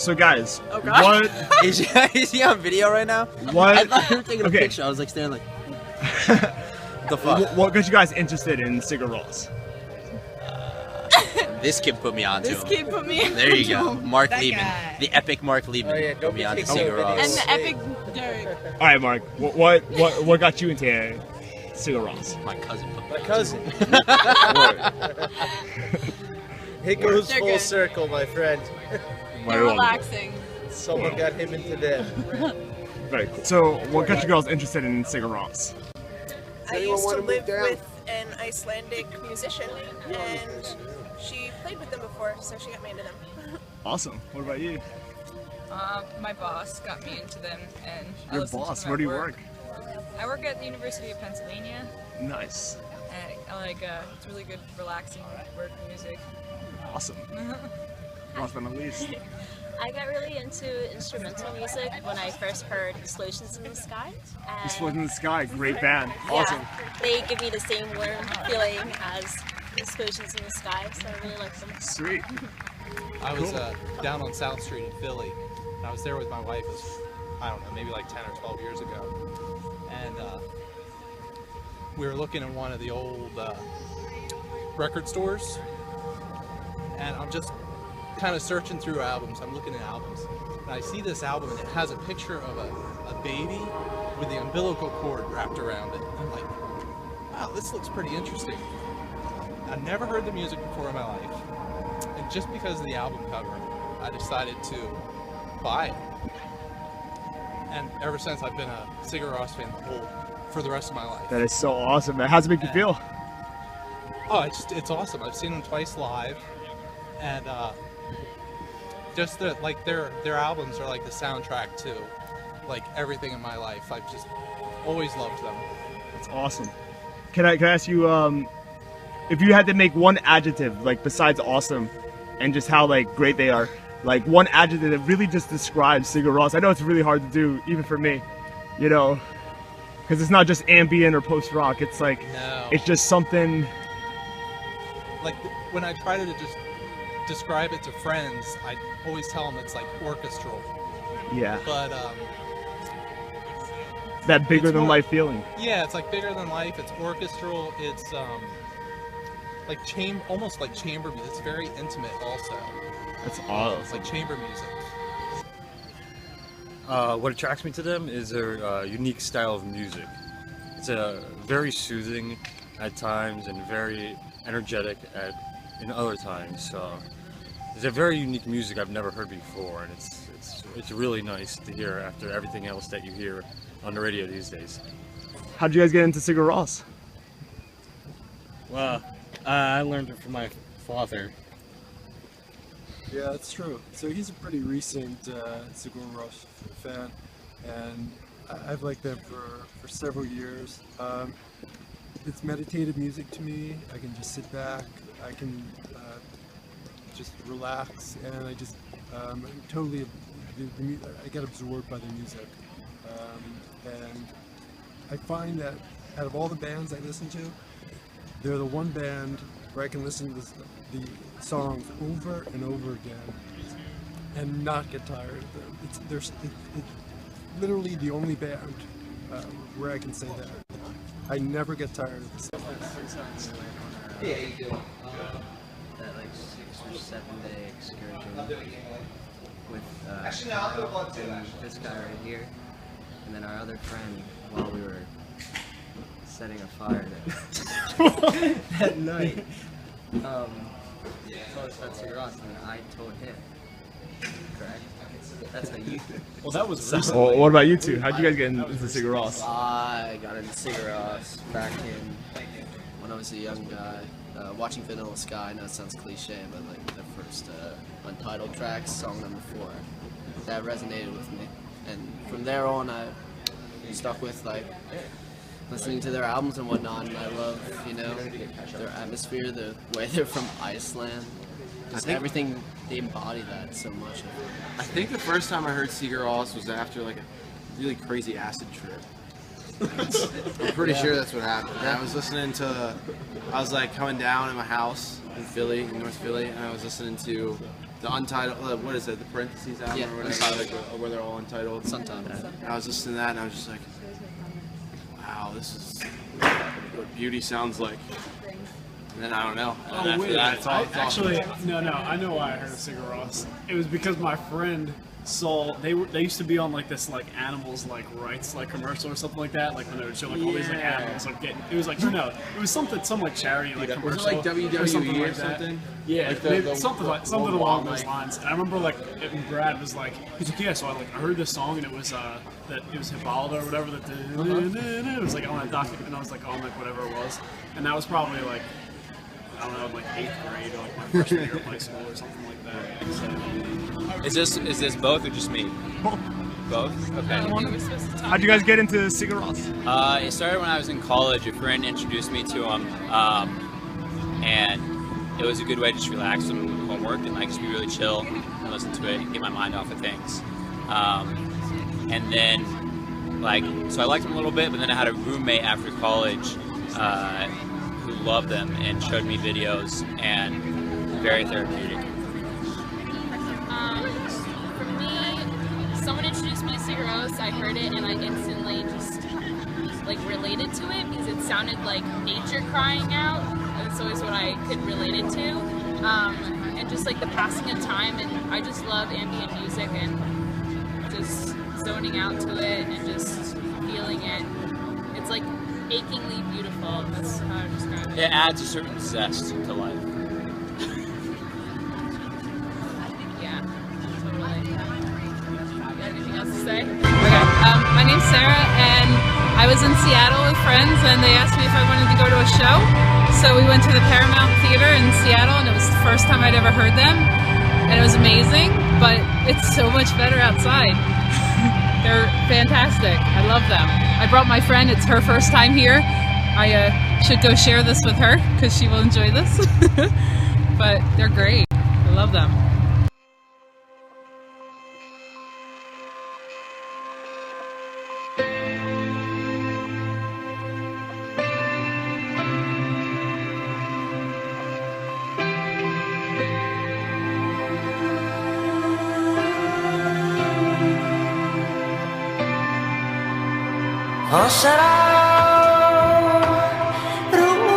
So guys, Oh God. what Is he on video right now? what I thought you were taking a Okay. picture. I was like staring like, the fuck? what got you guys interested in Sigur Rós? This kid put me onto This him. kid put me. There you go. Mark That Liebman. guy. The epic Mark Liebman. Oh, yeah, put don't me be onto taking Sigur videos. Rós. And the epic Derek. All right, Mark. What got you into Sigur Rós? My cousin put me My onto cousin. What? It goes They're full good. circle, my friend. They're relaxing. Someone got him into them. Very cool. So, what got you girls interested in Sigur Rós? I anyone used to wanna move live down? with an Icelandic musician, and she played with them before, so she got me into them. Awesome. What about you? My boss got me into them, and I Your listened to boss. them Where at do you work? I work at the University of Pennsylvania, Nice. and I like it's really good, relaxing work music. Awesome. Last but not least. I got really into instrumental music when I first heard Explosions in the Sky. And Explosion in the Sky. Great band. Awesome. yeah, they give me the same warm feeling as Explosions in the Sky, so I really like them. Sweet. I was down on South Street in Philly, and I was there with my wife, I don't know, maybe like 10 or 12 years ago. And we were looking in one of the old record stores, and I'm just kind of searching through albums. I'm looking at albums, and I see this album, and it has a picture of a baby with the umbilical cord wrapped around it. I'm like, wow, this looks pretty interesting. I've never heard the music before in my life, and just because of the album cover, I decided to buy it. And ever since, I've been a Sigur Rós fan for the rest of my life. That is so awesome. How's it make you feel? Oh, it's awesome. I've seen them twice live, and just their albums are like the soundtrack to like everything in my life. I've just always loved them. That's awesome. Can I ask you if you had to make one adjective like besides awesome and just how like great they are, like one adjective that really just describes Sigur Rós? I know it's really hard to do even for me, you know, because it's not just ambient or post rock. It's like No. it's just something. Like when I try to just describe it to friends, I always tell them it's like orchestral. Yeah, But that bigger it's than more- life feeling. yeah, it's like bigger than life. It's orchestral. It's like almost like chamber music. It's very intimate also. That's It's awesome. like chamber music. What attracts me to them is their unique style of music. It's very soothing at times and very energetic in other times. So it's a very unique music I've never heard before, and it's really nice to hear after everything else that you hear on the radio these days. How'd you guys get into Sigur Rós? Well, I learned it from my father. Yeah, that's true. So he's a pretty recent Sigur Rós fan, and I've liked them for several years. It's meditative music to me. I can just sit back, I can just relax, and I just I'm totally I get absorbed by the music, and I find that out of all the bands I listen to, they're the one band where I can listen to the songs over and over again and not get tired of them. It's literally the only band where I can say that. I never get tired of the songs. Yeah, you do. That like 6 or 7 day excursion with this guy right here, and then our other friend while we were setting a fire that night. Told us about Sigur Rós, and then I told him. Correct? That's how you. Well, that was Well, what about you two? How'd you guys get into Sigur Rós? I got into Sigur Rós back when I was a young guy, watching Vanilla Sky. I know it sounds cliche, but like the first Untitled tracks, song number 4, that resonated with me. And from there on, I stuck with like listening to their albums and whatnot. And I love, you know, their atmosphere, the way they're from Iceland. Just everything, they embody that so much. I think the first time I heard Sigur Rós was after like a really crazy acid trip. I'm pretty sure that's what happened. I was listening to, I was like coming down in my house in Philly, in North Philly, and I was listening to the untitled, what is it, the parentheses album or whatever, like, where they're all untitled. Sometimes. I was listening to that and I was just like, wow, this is what beauty sounds like. And then I don't know. And then after that, it's all. Actually, no, I know why I heard of Sigur Rós. It was because my friend saw they used to be on like this like animals like rights like commercial or something like that, like when they would show like all these like animals like getting. It was like no, it was some like charity like commercial. Was it like WWE or something? or something? Yeah, like maybe something along those lines. And I remember like Brad was like, he's like, yeah. So I heard this song and it was that it was Hippolyta or whatever that it was like on that document and I was like on like whatever it was, and that was probably like. I don't know, like 8th grade or like my freshman year of high school or something like that. So. Is this both or just me? Both? Okay. How'd you guys get into Sigur Rós? It started when I was in college. A friend introduced me to him, and it was a good way to just relax from homework and like just be really chill and listen to it and get my mind off of things. And then, like, so I liked him a little bit, but then I had a roommate after college who loved them and showed me videos, and very therapeutic. For me, someone introduced me to Sigur Rós. I heard it and I instantly just like related to it because it sounded like nature crying out. That's always what I could relate it to. And just like the passing of time, and I just love ambient music and just zoning out to it and just feeling it. It's like achingly beautiful. That's how I describe it. It adds a certain zest to life. Yeah, totally. You got anything else to say? Okay. My name's Sarah, and I was in Seattle with friends, and they asked me if I wanted to go to a show. So we went to the Paramount Theater in Seattle, and it was the first time I'd ever heard them, and it was amazing. But it's so much better outside. They're fantastic. I love them. I brought my friend. It's her first time here. I should go share this with her because she will enjoy this. But they're great. I love them. O sarà rude,